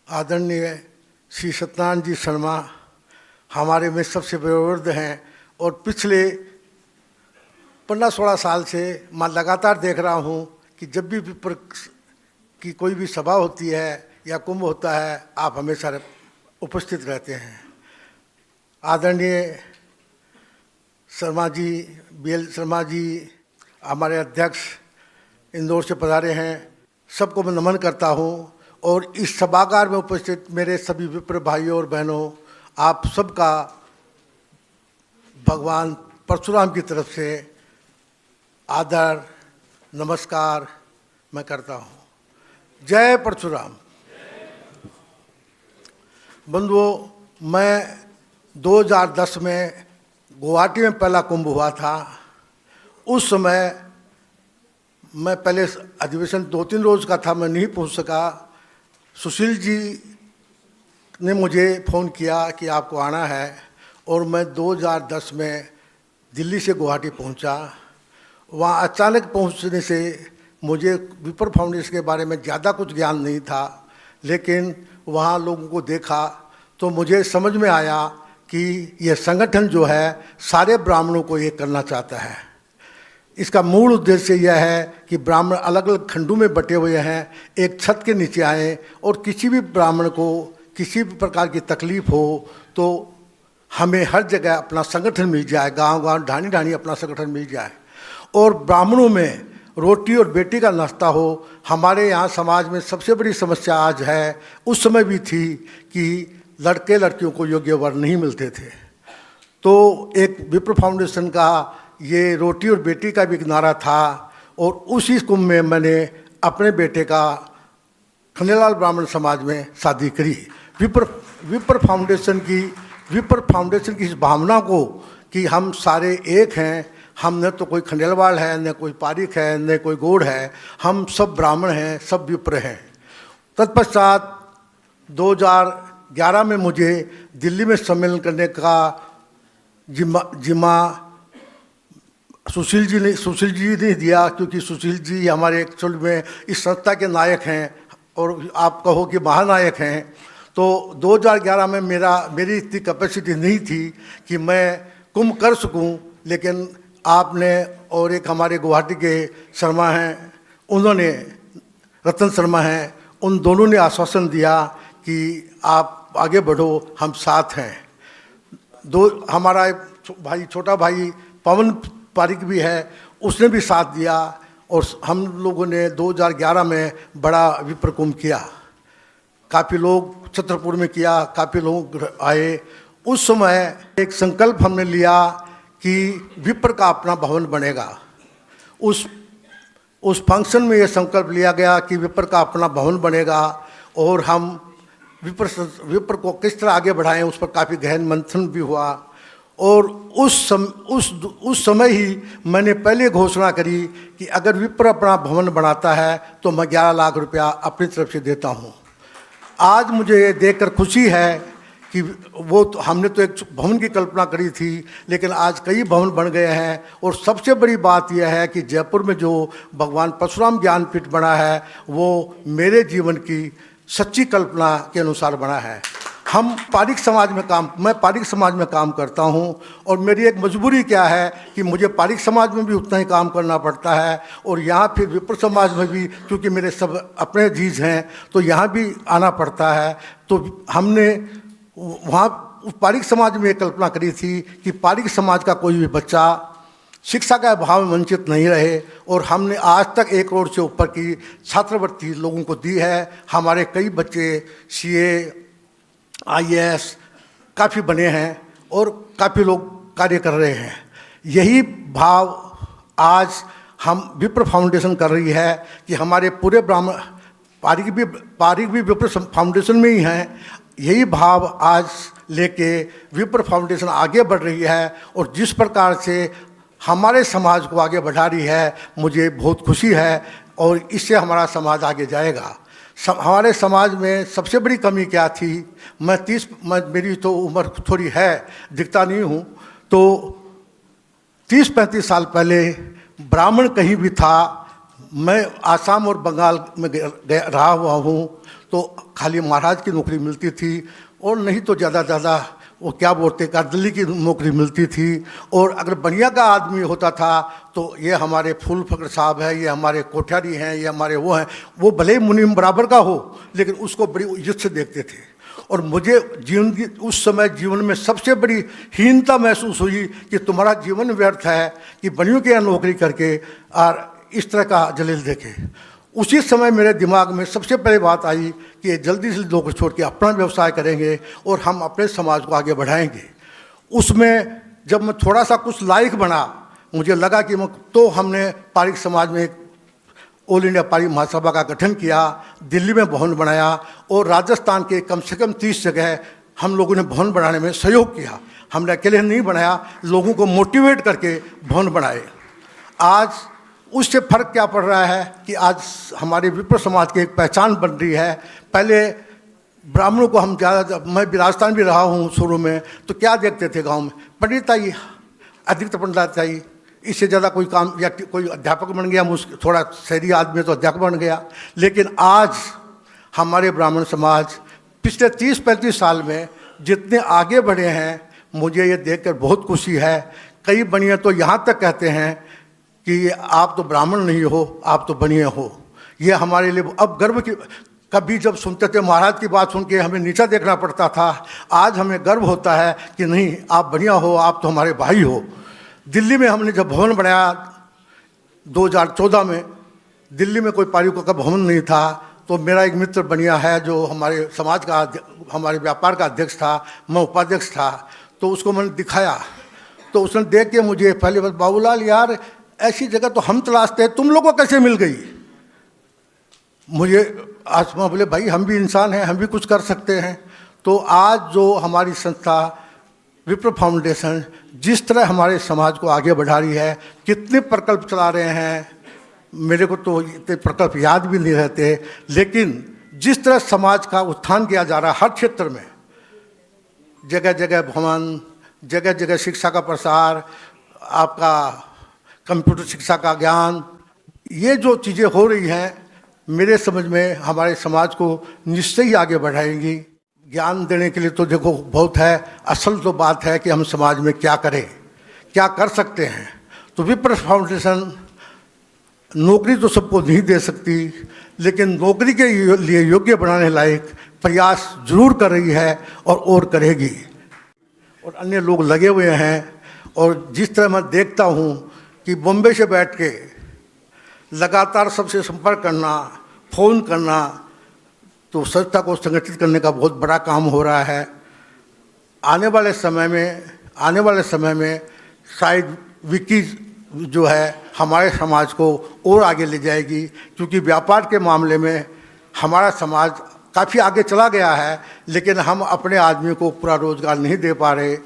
आदरणीय श्री सत्यनारायण जी शर्मा हमारे में सबसे वयोवृद्ध हैं और पिछले 15-16 साल से मैं लगातार देख रहा हूं कि जब भी विप्र की कोई भी सभा होती है या कुंभ होता है, आप हमेशा उपस्थित रहते हैं। आदरणीय शर्मा जी, BL शर्मा जी हमारे अध्यक्ष इंदौर से पधारे हैं, सबको मैं नमन करता हूं। और इस सभागार में उपस्थित मेरे सभी विप्र भाइयों और बहनों, आप सबका भगवान परशुराम की तरफ से आदर नमस्कार मैं करता हूं। जय परशुराम। बंधुओं, मैं 2010 में गुवाहाटी में पहला कुंभ हुआ था। उस समय मैं पहले अधिवेशन 2-3 रोज़ का था, मैं नहीं पहुंच सका। सुशील जी ने मुझे फ़ोन किया कि आपको आना है और मैं 2010 में दिल्ली से गुवाहाटी पहुंचा। वहाँ अचानक पहुंचने से मुझे विप्र फाउंडेशन के बारे में ज़्यादा कुछ ज्ञान नहीं था, लेकिन वहाँ लोगों को देखा तो मुझे समझ में आया कि यह संगठन जो है सारे ब्राह्मणों को एक करना चाहता है। इसका मूल उद्देश्य यह है कि ब्राह्मण अलग अलग खंडों में बटे हुए हैं, एक छत के नीचे आएँ और किसी भी ब्राह्मण को किसी भी प्रकार की तकलीफ़ हो तो हमें हर जगह अपना संगठन मिल जाए, गांव-गांव ढाणी ढाणी अपना संगठन मिल जाए और ब्राह्मणों में रोटी और बेटी का नाश्ता हो। हमारे यहाँ समाज में सबसे बड़ी समस्या आज है, उस समय भी थी कि लड़के लड़कियों को योग्य वर नहीं मिलते थे। तो एक विप्र फाउंडेशन का ये रोटी और बेटी का भी एक नारा था और उसी कुंभ में मैंने अपने बेटे का खंडेलाल ब्राह्मण समाज में शादी करी। विप्र फाउंडेशन की इस भावना को कि हम सारे एक हैं, हम न तो कोई खंडेलवाल है, न कोई पारिक है, न कोई गौड़ है, हम सब ब्राह्मण हैं, सब विप्र हैं। तत्पश्चात 2011 में मुझे दिल्ली में सम्मेलन करने का जिम्मा सुशील जी ने दिया, क्योंकि सुशील जी हमारे एक्चुअल में इस संस्था के नायक हैं और आप कहो कि महानायक हैं। तो 2011 में मेरी इतनी कैपेसिटी नहीं थी कि मैं कुंभ कर सकूं, लेकिन आपने और एक हमारे गुवाहाटी के शर्मा हैं, उन्होंने रतन शर्मा हैं, उन दोनों ने आश्वासन दिया कि आप आगे बढ़ो, हम साथ हैं। हमारा भाई, छोटा भाई पवन पारिक भी है, उसने भी साथ दिया और हम लोगों ने 2011 में बड़ा विप्र कुंभ किया। काफ़ी लोग छतरपुर में किया, काफ़ी लोग आए। उस समय एक संकल्प हमने लिया कि विप्र का अपना भवन बनेगा। उस फंक्शन में ये संकल्प लिया गया कि विप्र का अपना भवन बनेगा और हम विप्र को किस तरह आगे बढ़ाएं, उस पर काफ़ी गहन मंथन भी हुआ। और उस समय ही मैंने पहले घोषणा करी कि अगर विप्र अपना भवन बनाता है तो मैं 11 लाख रुपया अपनी तरफ से देता हूँ। आज मुझे ये देखकर खुशी है कि हमने तो एक भवन की कल्पना करी थी, लेकिन आज कई भवन बन गए हैं। और सबसे बड़ी बात यह है कि जयपुर में जो भगवान परशुराम ज्ञानपीठ बना है वो मेरे जीवन की सच्ची कल्पना के अनुसार बना है। मैं पारिक समाज में काम करता हूं और मेरी एक मजबूरी क्या है कि मुझे पारिक समाज में भी उतना ही काम करना पड़ता है और यहाँ फिर विप्र समाज में भी, क्योंकि मेरे सब अपने अजीज हैं, तो यहाँ भी आना पड़ता है। तो हमने वहाँ पारिक समाज में एक कल्पना करी थी कि पारिक समाज का कोई भी बच्चा शिक्षा का अभाव में वंचित नहीं रहे और हमने आज तक 1 करोड़ से ऊपर की छात्रवृत्ति लोगों को दी है। हमारे कई बच्चे CA IAS काफ़ी बने हैं और काफ़ी लोग कार्य कर रहे हैं। यही भाव आज हम विप्र फाउंडेशन कर रही है कि हमारे पूरे ब्राह्मण पारिक भी विप्र फाउंडेशन में ही हैं। यही भाव आज लेके विप्र फाउंडेशन आगे बढ़ रही है और जिस प्रकार से हमारे समाज को आगे बढ़ा रही है, मुझे बहुत खुशी है और इससे हमारा समाज आगे जाएगा। हमारे समाज में सबसे बड़ी कमी क्या थी, मेरी तो उम्र थोड़ी है, दिखता नहीं हूँ, तो 30-35 साल पहले ब्राह्मण कहीं भी था। मैं आसाम और बंगाल में रहा हुआ हूँ, तो खाली महाराज की नौकरी मिलती थी, और नहीं तो ज़्यादा वो क्या बोलते दिल्ली की नौकरी मिलती थी। और अगर बढ़िया का आदमी होता था तो ये हमारे फूल फकर साहब है, ये हमारे कोठारी हैं, ये हमारे वो हैं, वो भले ही मुनीम बराबर का हो लेकिन उसको बड़ी इज्जत से देखते थे। और मुझे उस समय जीवन में सबसे बड़ी हीनता महसूस हुई कि तुम्हारा जीवन व्यर्थ है कि बनियों के यहाँ नौकरी करके और इस तरह का जलील देखे। उसी समय मेरे दिमाग में सबसे पहले बात आई कि जल्दी से नौकरी छोड़ के अपना व्यवसाय करेंगे और हम अपने समाज को आगे बढ़ाएंगे। उसमें जब मैं थोड़ा सा कुछ लायक बना, मुझे लगा कि तो हमने पारिक समाज में एक ऑल इंडिया पारिक महासभा का गठन किया, दिल्ली में भवन बनाया और राजस्थान के कम से कम 30 जगह हम लोगों ने भवन बनाने में सहयोग किया। हमने अकेले नहीं बनाया, लोगों को मोटिवेट करके भवन बनाए। आज उससे फ़र्क क्या पड़ रहा है कि आज हमारे विप्र समाज की एक पहचान बन रही है। पहले ब्राह्मणों को हम ज़्यादा, मैं भी राजस्थान भी रहा हूँ शुरू में, तो क्या देखते थे गांव में, पंडिताई, अधिकतर पंडिताई, इससे ज़्यादा कोई काम, या कोई अध्यापक बन गया, थोड़ा शहरी आदमी तो अध्यापक बन गया। लेकिन आज हमारे ब्राह्मण समाज पिछले 30-35 साल में जितने आगे बढ़े हैं, मुझे ये देखकर बहुत खुशी है। कई बनिए तो यहाँ तक कहते हैं कि आप तो ब्राह्मण नहीं हो, आप तो बनिए हो। ये हमारे लिए अब गर्व की, कभी जब सुनते थे महाराज की बात सुन के हमें नीचा देखना पड़ता था, आज हमें गर्व होता है कि नहीं, आप बनिया हो, आप तो हमारे भाई हो। दिल्ली में हमने जब भवन बनाया 2014 में, दिल्ली में कोई पारिकों का भवन नहीं था, तो मेरा एक मित्र बनिया है जो हमारे समाज का, हमारे व्यापार का अध्यक्ष था, मैं उपाध्यक्ष था, तो उसको मैंने दिखाया। तो उसने देख के मुझे पहले बस, बाबूलाल यार ऐसी जगह तो हम तलाशते हैं, तुम लोगों को कैसे मिल गई? मुझे आज मैं बोले भाई हम भी इंसान हैं, हम भी कुछ कर सकते हैं। तो आज जो हमारी संस्था विप्र फाउंडेशन जिस तरह हमारे समाज को आगे बढ़ा रही है, कितने प्रकल्प चला रहे हैं, मेरे को तो इतने प्रकल्प याद भी नहीं रहते, लेकिन जिस तरह समाज का उत्थान किया जा रहा है हर क्षेत्र में, जगह जगह भवन, जगह जगह शिक्षा का प्रसार, आपका कंप्यूटर शिक्षा का ज्ञान, ये जो चीज़ें हो रही हैं मेरे समझ में हमारे समाज को निश्चय ही आगे बढ़ाएंगी। ज्ञान देने के लिए तो देखो बहुत है, असल तो बात है कि हम समाज में क्या करें, क्या कर सकते हैं। तो विप्र फाउंडेशन नौकरी तो सबको नहीं दे सकती, लेकिन नौकरी के लिए योग्य बनाने लायक प्रयास जरूर कर रही है और करेगी। और अन्य लोग लगे हुए हैं। और जिस तरह मैं देखता हूँ कि बॉम्बे से बैठ के लगातार सबसे संपर्क करना, फ़ोन करना, तो संस्था को संगठित करने का बहुत बड़ा काम हो रहा है। आने वाले समय में शायद विकी जो है हमारे समाज को और आगे ले जाएगी, क्योंकि व्यापार के मामले में हमारा समाज काफ़ी आगे चला गया है, लेकिन हम अपने आदमी को पूरा रोज़गार नहीं दे पा रहे।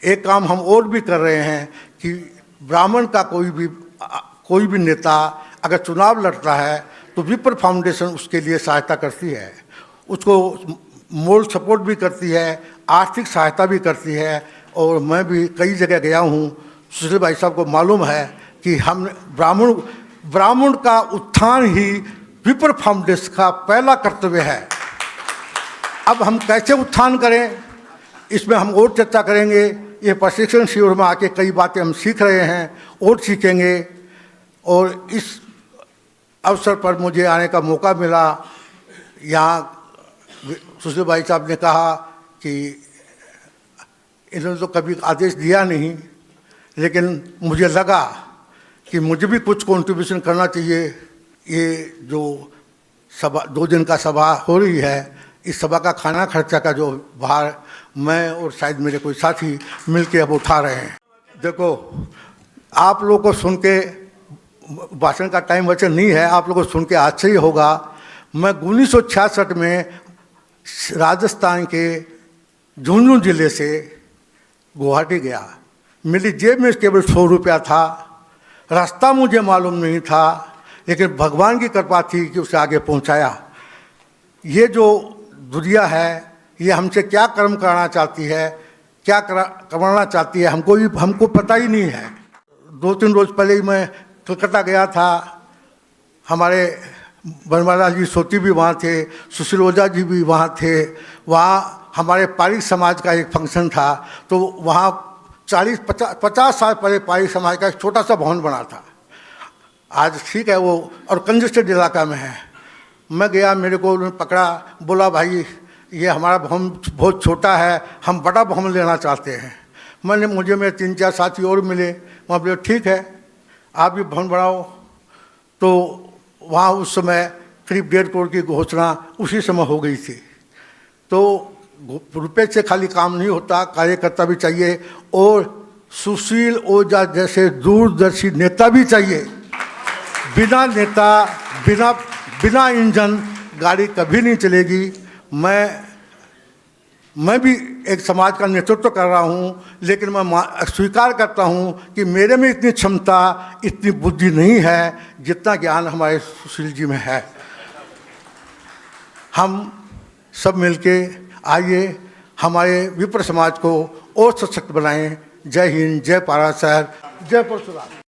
एक काम हम और भी कर रहे हैं कि ब्राह्मण का कोई भी नेता अगर चुनाव लड़ता है तो विप्र फाउंडेशन उसके लिए सहायता करती है, उसको मोरल सपोर्ट भी करती है, आर्थिक सहायता भी करती है। और मैं भी कई जगह गया हूँ, सुशील भाई साहब को मालूम है कि हम ब्राह्मण का उत्थान ही विप्र फाउंडेशन का पहला कर्तव्य है। अब हम कैसे उत्थान करें, इसमें हम और चर्चा करेंगे। ये प्रशिक्षण शिविर में आके कई बातें हम सीख रहे हैं और सीखेंगे। और इस अवसर पर मुझे आने का मौका मिला। यहाँ सुशील भाई साहब ने कहा कि इन्होंने तो कभी आदेश दिया नहीं, लेकिन मुझे लगा कि मुझे भी कुछ कंट्रीब्यूशन करना चाहिए। ये जो सभा 2 दिन का सभा हो रही है, इस सभा का खाना खर्चा का जो भार मैं और शायद मेरे कोई साथी मिलके अब उठा रहे हैं। देखो, आप लोगों को सुन के, भाषण का टाइम वैसे नहीं है, आप लोगों को सुन के आश्चर्य होगा। मैं 1966 में राजस्थान के झुंझुनू जिले से गुवाहाटी गया। मेरी जेब में केवल 100 रुपया था, रास्ता मुझे मालूम नहीं था, लेकिन भगवान की कृपा थी कि उसे आगे पहुंचाया। ये जो दुनिया है, ये हमसे क्या कर्म कराना चाहती है, क्या करवाना चाहती है, हमको पता ही नहीं है। 2-3 रोज़ पहले ही मैं कलकत्ता गया था। हमारे बनवाला जी सोती भी वहाँ थे, सुशील ओझा जी भी वहाँ थे। वहाँ हमारे पारिक समाज का एक फंक्शन था, तो वहाँ 40-50 साल पहले पारिक समाज का एक छोटा सा भवन बना था। आज ठीक है वो, और कंजेस्टेड इलाका में है। मैं गया, मेरे को उन्होंने पकड़ा, बोला भाई ये हमारा भवन बहुत छोटा है, हम बड़ा भवन लेना चाहते हैं। मुझे मेरे 3-4 साथी और मिले, वहाँ बोले ठीक है आप भी भवन बढ़ाओ। तो वहाँ उस समय करीब 1.5 करोड़ की घोषणा उसी समय हो गई थी। तो रुपये से खाली काम नहीं होता, कार्यकर्ता भी चाहिए, और सुशील ओझा जैसे दूरदर्शी नेता भी चाहिए। बिना नेता, बिना इंजन गाड़ी कभी नहीं चलेगी। मैं भी एक समाज का नेतृत्व कर रहा हूँ, लेकिन मैं स्वीकार करता हूँ कि मेरे में इतनी क्षमता, इतनी बुद्धि नहीं है जितना ज्ञान हमारे सुशील जी में है। हम सब मिलके आइए हमारे विप्र समाज को और सशक्त बनाएं। जय हिंद, जय पाराशर, जय परशुराम।